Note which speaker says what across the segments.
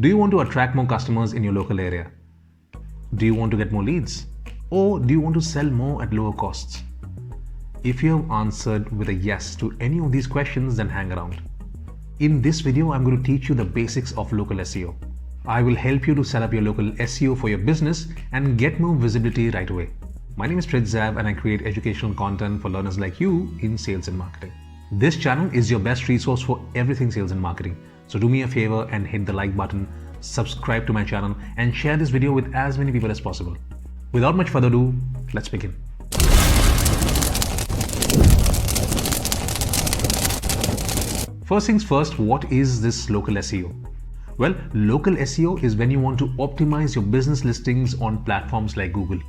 Speaker 1: Do you want to attract more customers in your local area? Do you want to get more leads? Or do you want to sell more at lower costs? If you have answered with a yes to any of these questions, then hang around. In this video, I'm going to teach you the basics of local SEO. I will help you to set up your local SEO for your business and get more visibility right away. My name is Prithzav and I create educational content for learners like you in sales and marketing. This channel is your best resource for everything sales and marketing. So do me a favor and hit the like button, subscribe to my channel and share this video with as many people as possible. Without much further ado, let's begin. First things first, what is this local SEO? Well, local SEO is when you want to optimize your business listings on platforms like Google.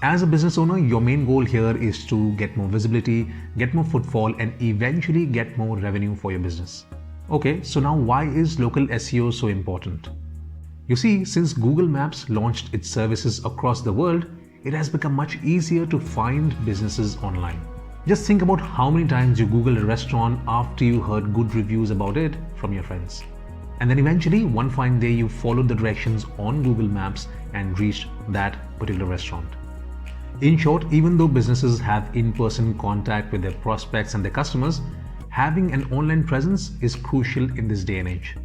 Speaker 1: As a business owner, your main goal here is to get more visibility, get more footfall, and eventually get more revenue for your business. Okay, so now why is local SEO so important? You see, since Google Maps launched its services across the world, it has become much easier to find businesses online. Just think about how many times you Google a restaurant after you heard good reviews about it from your friends. And then eventually, one fine day, you followed the directions on Google Maps and reached that particular restaurant. In short, even though businesses have in-person contact with their prospects and their customers, having an online presence is crucial in this day and age.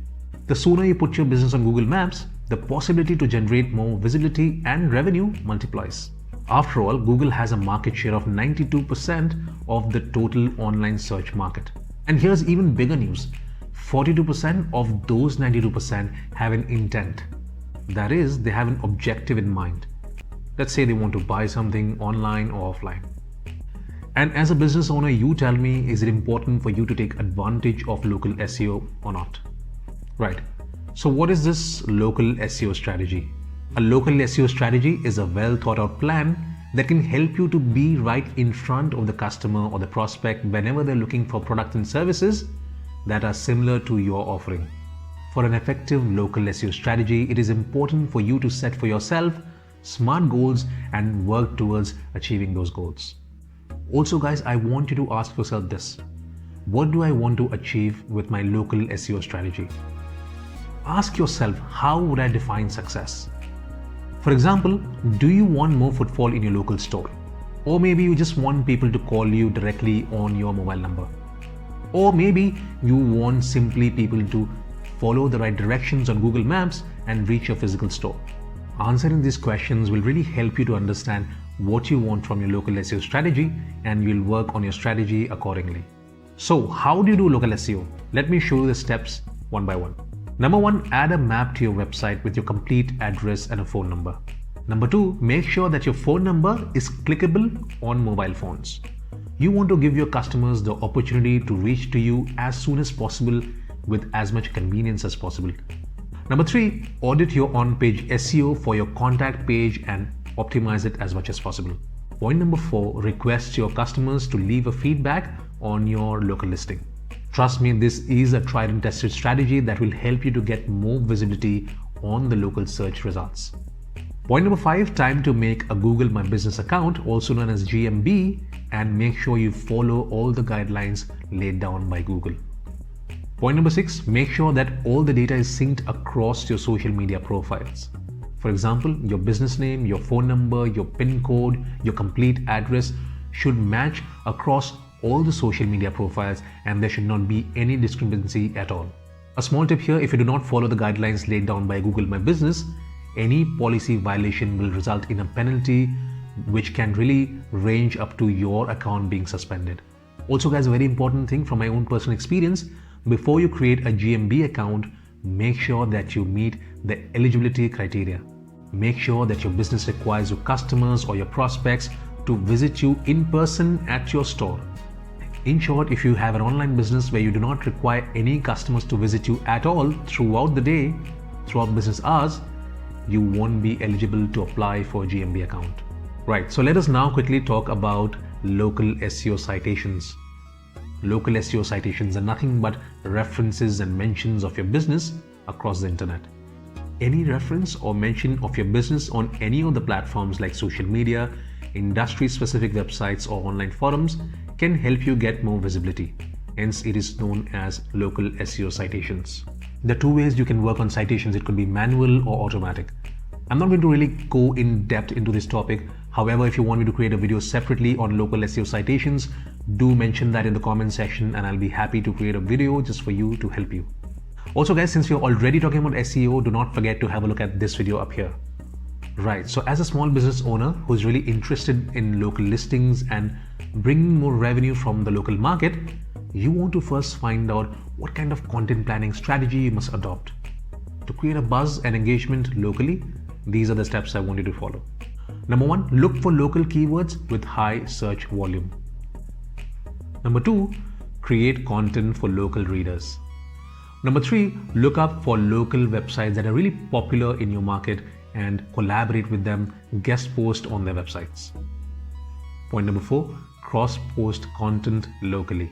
Speaker 1: The sooner you put your business on Google Maps, the possibility to generate more visibility and revenue multiplies. After all, Google has a market share of 92% of the total online search market. And here's even bigger news. 42% of those 92% have an intent. That is, they have an objective in mind. Let's say they want to buy something online or offline. And as a business owner, you tell me, is it important for you to take advantage of local SEO or not? Right. So what is this local SEO strategy? A local SEO strategy is a well thought out plan that can help you to be right in front of the customer or the prospect whenever they're looking for products and services that are similar to your offering. For an effective local SEO strategy, it is important for you to set for yourself smart goals and work towards achieving those goals. Also guys, I want you to ask yourself this. What do I want to achieve with my local SEO strategy? Ask yourself, how would I define success? For example, do you want more footfall in your local store? Or maybe you just want people to call you directly on your mobile number. Or maybe you want simply people to follow the right directions on Google Maps and reach your physical store. Answering these questions will really help you to understand what you want from your local SEO strategy, and you'll work on your strategy accordingly. So how do you do local SEO? Let me show you the steps one by one. Number one, add a map to your website with your complete address and a phone number. Number two, make sure that your phone number is clickable on mobile phones. You want to give your customers the opportunity to reach to you as soon as possible with as much convenience as possible. Number three, audit your on-page SEO for your contact page and optimize it as much as possible. Point number four, request your customers to leave a feedback on your local listing. Trust me, this is a tried and tested strategy that will help you to get more visibility on the local search results. Point number five, time to make a Google My Business account, also known as GMB, and make sure you follow all the guidelines laid down by Google. Point number six, make sure that all the data is synced across your social media profiles. For example, your business name, your phone number, your PIN code, your complete address should match across all the social media profiles, and there should not be any discrepancy at all. A small tip here, if you do not follow the guidelines laid down by Google My Business, any policy violation will result in a penalty which can really range up to your account being suspended. Also guys, a very important thing from my own personal experience, before you create a GMB account, make sure that you meet the eligibility criteria. Make sure that your business requires your customers or your prospects to visit you in person at your store. In short, if you have an online business where you do not require any customers to visit you at all throughout the day, throughout business hours, you won't be eligible to apply for a GMB account. Right, so let us now quickly talk about local SEO citations. Local SEO citations are nothing but references and mentions of your business across the internet. Any reference or mention of your business on any of the platforms like social media, industry-specific websites or online forums can help you get more visibility. Hence, it is known as local SEO citations. There are two ways you can work on citations. It could be manual or automatic. I'm not going to really go in depth into this topic. However, if you want me to create a video separately on local SEO citations, do mention that in the comment section and I'll be happy to create a video just for you to help you. Also guys, since we're already talking about SEO, do not forget to have a look at this video up here. Right, so as a small business owner who's really interested in local listings and bringing more revenue from the local market, you want to first find out what kind of content planning strategy you must adopt. To create a buzz and engagement locally, these are the steps I want you to follow. Number 1, look for local keywords with high search volume. Number 2, create content for local readers. Number 3, look up for local websites that are really popular in your market and collaborate with them, guest post on their websites. Point number 4, cross-post content locally.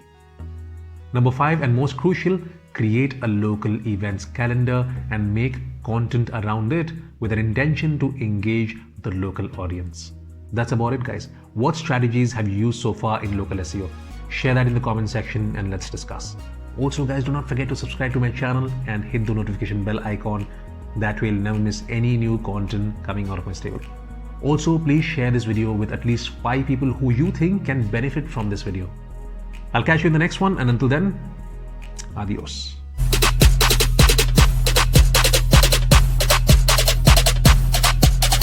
Speaker 1: Number 5, and most crucial, create a local events calendar and make content around it with an intention to engage the local audience. That's about it guys. What strategies have you used so far in local SEO? Share that in the comment section and let's discuss. Also guys, do not forget to subscribe to my channel and hit the notification bell icon. That way you'll never miss any new content coming out of my stable. Also, please share this video with at least 5 people who you think can benefit from this video. I'll catch you in the next one, and until then, adios.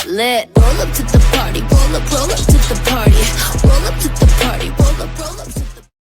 Speaker 2: Lit. Roll up to the party, roll up to the party, roll up to the party, roll up to